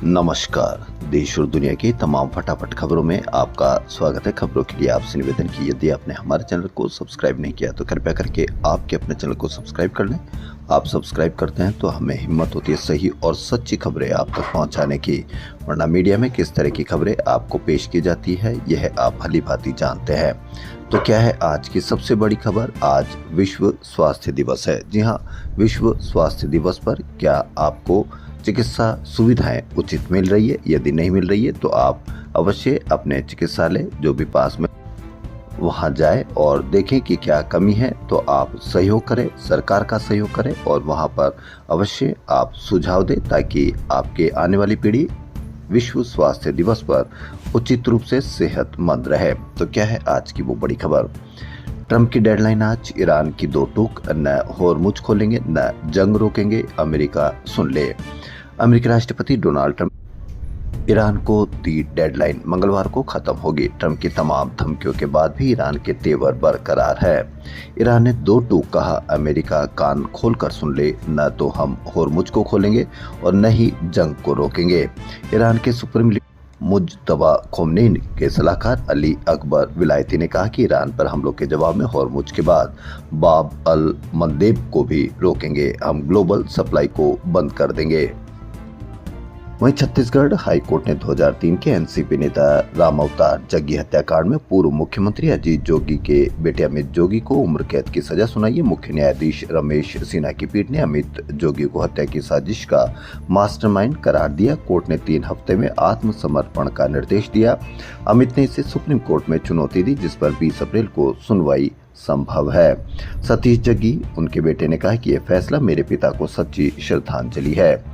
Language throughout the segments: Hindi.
नमस्कार। देश और दुनिया की तमाम फटाफट खबरों में आपका स्वागत है। खबरों के लिए आपसे निवेदन की यदि आपने हमारे चैनल को सब्सक्राइब नहीं किया तो कृपया करके आपके अपने चैनल को सब्सक्राइब कर लें। आप सब्सक्राइब करते हैं तो हमें हिम्मत होती है सही और सच्ची खबरें आप तक पहुंचाने की, वरना मीडिया में किस तरह की खबरें आपको पेश की जाती है यह आप भली भांति जानते हैं। तो क्या है आज की सबसे बड़ी खबर? आज विश्व स्वास्थ्य दिवस है। जी हाँ, विश्व स्वास्थ्य दिवस पर क्या आपको चिकित्सा सुविधाएं उचित मिल रही है? यदि नहीं मिल रही है तो आप अवश्य अपने चिकित्सालय जो भी पास में वहां जाएं और देखें कि क्या कमी है, तो आप सहयोग करें, सरकार का सहयोग करें और वहां पर अवश्य आप सुझाव दें ताकि आपके आने वाली पीढ़ी विश्व स्वास्थ्य दिवस पर उचित रूप से सेहतमंद रहे। तो क्या है आज की वो बड़ी खबर? ट्रंप की डेडलाइन आज, ईरान की दो टूक, न होर्मुज खोलेंगे न जंग रोकेंगे, अमेरिका सुन ले। अमेरिकी राष्ट्रपति डोनाल्ड ट्रंप ईरान को दी डेडलाइन, मंगलवार को खत्म होगी। ट्रंप की तमाम धमकियों के बाद भी ईरान के तेवर बरकरार है। ईरान ने दो टूक कहा, अमेरिका कान खोलकर सुन ले, न तो हम होर्मुज को खोलेंगे और न ही जंग को रोकेंगे। ईरान के सुप्रीम मुज्तबा खोमनेनी के सलाहकार अली अकबर विलायती ने कहा कि ईरान पर हमलों के जवाब में होर्मुज के बाद बाब अल मंदेब को भी रोकेंगे, हम ग्लोबल सप्लाई को बंद कर देंगे। वहीं छत्तीसगढ़ हाईकोर्ट ने 2003 के एनसीपी नेता राम अवतार जग्गी हत्याकांड में पूर्व मुख्यमंत्री अजीत जोगी के बेटे अमित जोगी को उम्र कैद की सजा सुनाई है। मुख्य न्यायाधीश रमेश सिन्हा की पीठ ने अमित जोगी को हत्या की साजिश का मास्टरमाइंड करार दिया। कोर्ट ने 3 हफ्ते में आत्मसमर्पण का निर्देश दिया। अमित ने इसे सुप्रीम कोर्ट में चुनौती दी, जिस पर 20 अप्रैल को सुनवाई संभव है। सतीश जग्गी, उनके बेटे, ने कहा कि यह फैसला मेरे पिता को सच्ची श्रद्धांजलि है।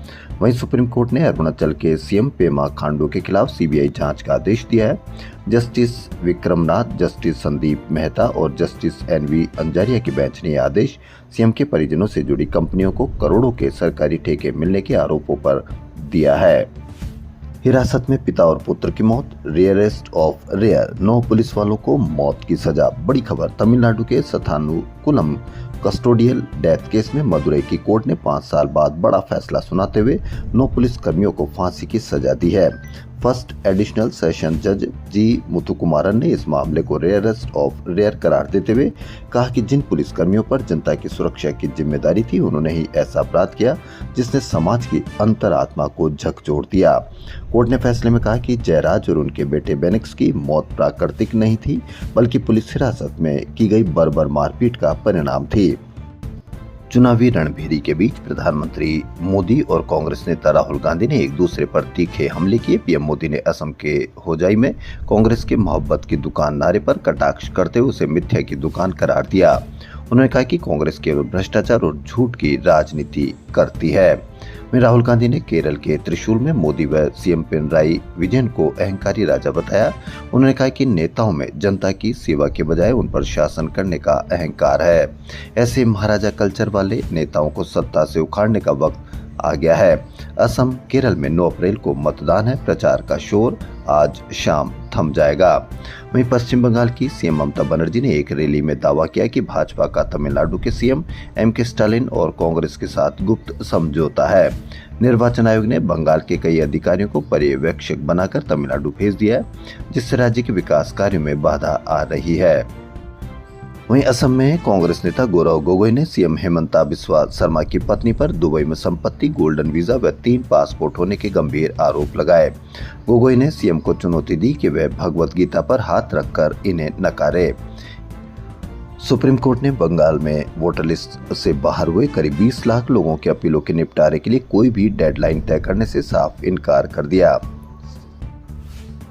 वहीं सुप्रीम कोर्ट ने अरुणाचल के सीएम पेमा खांडू के खिलाफ सीबीआई जांच का आदेश दिया है। जस्टिस विक्रमनाथ, जस्टिस संदीप मेहता और जस्टिस एनवी अंजारिया की बेंच ने यह आदेश सीएम के परिजनों से जुड़ी कंपनियों को करोड़ों के सरकारी ठेके मिलने के आरोपों पर दिया है। हिरासत में पिता और पुत्र की मौत, रेयरेस्ट ऑफ रेयर, 9 पुलिस वालों को मौत की सजा। बड़ी खबर, तमिलनाडु के सथानुकुलम कस्टोडियल डेथ केस में मदुरई की कोर्ट ने 5 साल बाद बड़ा फैसला सुनाते हुए 9 पुलिस कर्मियों को फांसी की सजा दी है। फर्स्ट एडिशनल सेशन जज जी मुथुकुमारन ने इस मामले को रेयरेस्ट ऑफ रेयर करार देते हुए कहा कि जिन पुलिस कर्मियों पर जनता की सुरक्षा की जिम्मेदारी थी, उन्होंने ही ऐसा अपराध किया जिसने समाज की अंतरात्मा को झकझोर दिया। कोर्ट ने फैसले में कहा कि जयराज और उनके बेटे बेनिक्स की मौत प्राकृतिक नहीं थी, बल्कि पुलिस हिरासत में की गई बर्बर मारपीट का परिणाम थी। चुनावी रणभेरी के बीच प्रधानमंत्री मोदी और कांग्रेस नेता राहुल गांधी ने एक दूसरे पर तीखे हमले किए। पीएम मोदी ने असम के होजाई में कांग्रेस के मोहब्बत की दुकान नारे पर कटाक्ष करते हुए उसे मिथ्या की दुकान करार दिया। उन्होंने कहा कि कांग्रेस केवल भ्रष्टाचार और झूठ की राजनीति करती है। वहीं राहुल गांधी ने केरल के त्रिशूल में मोदी व सीएम पिनराई विजयन को अहंकारी राजा बताया। उन्होंने कहा कि नेताओं में जनता की सेवा के बजाय उन पर शासन करने का अहंकार है। ऐसे महाराजा कल्चर वाले नेताओं को सत्ता से उखाड़ने का वक्त आ गया है। असम, केरल में 9 अप्रैल को मतदान है। प्रचार का शोर आज शाम थम जाएगा। वहीं पश्चिम बंगाल की सीएम ममता बनर्जी ने एक रैली में दावा किया कि भाजपा का तमिलनाडु के सीएम एमके स्टालिन और कांग्रेस के साथ गुप्त समझौता है। निर्वाचन आयोग ने बंगाल के कई अधिकारियों को पर्यवेक्षक बनाकर तमिलनाडु भेज दिया है, जिससे राज्य के विकास कार्यों में बाधा आ रही है। वहीं असम में कांग्रेस नेता गौरव गोगोई ने सीएम हेमंता बिस्वा शर्मा की पत्नी पर दुबई में संपत्ति, गोल्डन वीजा व 3 पासपोर्ट होने के गंभीर आरोप लगाए। गोगोई ने सीएम को चुनौती दी कि वह भगवत गीता पर हाथ रखकर इन्हें नकारे। सुप्रीम कोर्ट ने बंगाल में वोटर लिस्ट से बाहर हुए करीब 20 लाख लोगों की अपीलों के निपटारे के लिए कोई भी डेडलाइन तय करने से साफ इनकार कर दिया।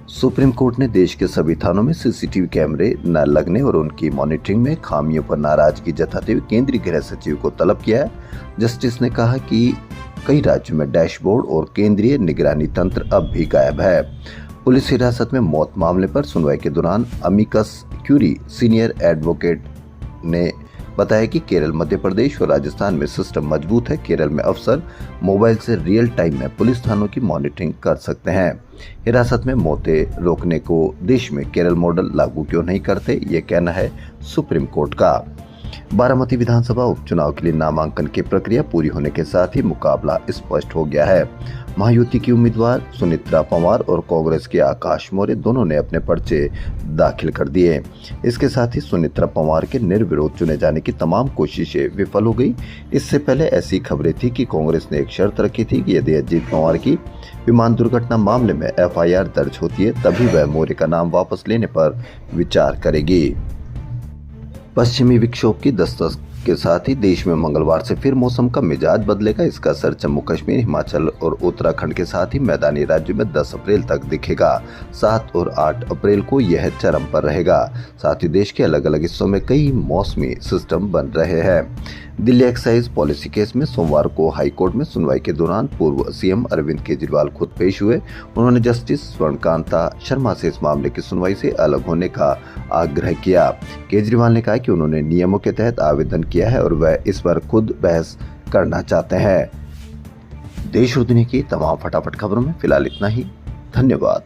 सुप्रीम कोर्ट ने देश के सभी थानों में सीसीटीवी कैमरे न लगने और उनकी मॉनिटरिंग में खामियों पर नाराजगी जताते हुए केंद्रीय गृह सचिव को तलब किया है। जस्टिस ने कहा कि कई राज्यों में डैशबोर्ड और केंद्रीय निगरानी तंत्र अब भी गायब है। पुलिस हिरासत में मौत मामले पर सुनवाई के दौरान अमिकस क्यूरी सीनियर एडवोकेट ने बताया कि केरल, मध्य प्रदेश और राजस्थान में सिस्टम मजबूत है। केरल में अफसर मोबाइल से रियल टाइम में पुलिस थानों की मॉनिटरिंग कर सकते हैं। हिरासत में मौतें रोकने को देश में केरल मॉडल लागू क्यों नहीं करते, ये कहना है सुप्रीम कोर्ट का। बारामती विधानसभा उपचुनाव के लिए नामांकन की प्रक्रिया पूरी होने के साथ ही मुकाबला स्पष्ट हो गया है। महायुति की उम्मीदवार सुनेत्रा पंवार और कांग्रेस के आकाश मौर्य दोनों ने अपने पर्चे दाखिल कर दिए। इसके साथ ही सुनेत्रा पंवार के निर्विरोध चुने जाने की तमाम कोशिशें विफल हो गई। इससे पहले ऐसी खबरें थी कि कांग्रेस ने एक शर्त रखी थी कि यदि अजीत पंवार की विमान दुर्घटना मामले में एफआईआर दर्ज होती है तभी वह मौर्य का नाम वापस लेने पर विचार करेगी। पश्चिमी विक्षोभ की दस्तक के साथ ही देश में मंगलवार से फिर मौसम का मिजाज बदलेगा। इसका असर जम्मू कश्मीर, हिमाचल और उत्तराखंड के साथ ही मैदानी राज्यों में 10 अप्रैल तक दिखेगा। 7 और 8 अप्रैल को यह चरम पर रहेगा। साथ ही देश के अलग अलग हिस्सों में कई मौसमी सिस्टम बन रहे हैं। दिल्ली एक्साइज पॉलिसी केस में सोमवार को हाईकोर्ट में सुनवाई के दौरान पूर्व सीएम अरविंद केजरीवाल खुद पेश हुए। उन्होंने जस्टिस स्वर्णकांता शर्मा से इस मामले की सुनवाई से अलग होने का आग्रह किया। केजरीवाल ने कहा कि उन्होंने नियमों के तहत आवेदन किया है और वह इस पर खुद बहस करना चाहते हैं। देश और दुनिया की तमाम फटाफट खबरों में फिलहाल इतना ही। धन्यवाद।